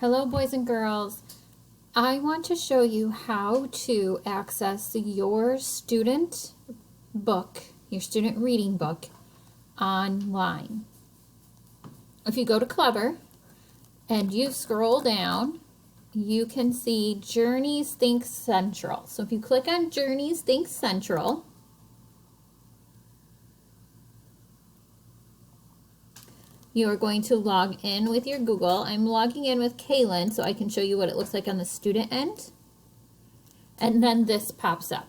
Hello, boys and girls. I want to show you how to access your student book, your student reading book, online. If you go to Clever and you scroll down, you can see Journeys Think Central. So if you click on Journeys Think Central, you are going to log in with your Google. I'm logging in with Kaylin so I can show you what it looks like on the student end. And then this pops up.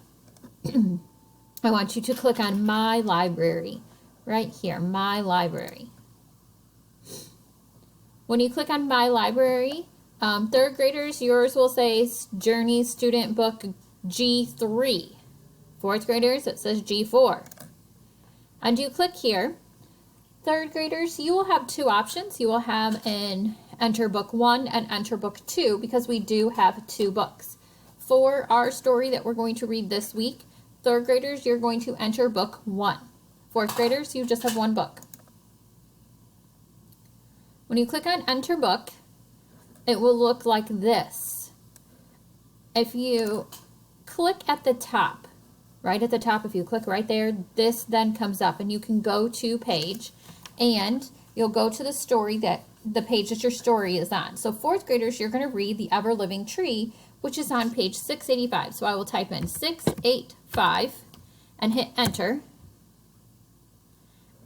I want you to click on My Library, right here, My Library. When you click on My Library, third graders, yours will say Journey Student Book G3. Fourth graders, it says G4. And you click here. Third graders, you will have two options. You will have an Enter Book 1 and Enter Book 2 because we do have two books. For our story that we're going to read this week, third graders, you're going to enter Book 1. Fourth graders, you just have one book. When you click on Enter Book, it will look like this. If you click at the top, right at the top, if you click right there, this then comes up and you can go to page and you'll go to the story the page that your story is on. So fourth graders, you're going to read The Ever Living Tree, which is on page 685. So I will type in 685 and hit enter.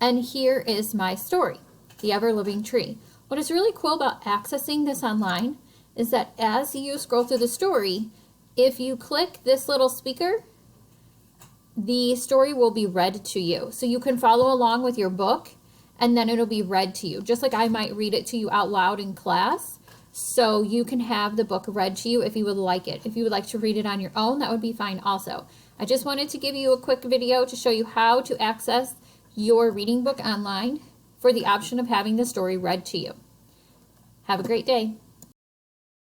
And here is my story, The Ever Living Tree. What is really cool about accessing this online is that as you scroll through the story, if you click this little speaker, the story will be read to you. So you can follow along with your book and then it'll be read to you. Just like I might read it to you out loud in class. So you can have the book read to you if you would like it. If you would like to read it on your own, that would be fine also. I just wanted to give you a quick video to show you how to access your reading book online for the option of having the story read to you. Have a great day.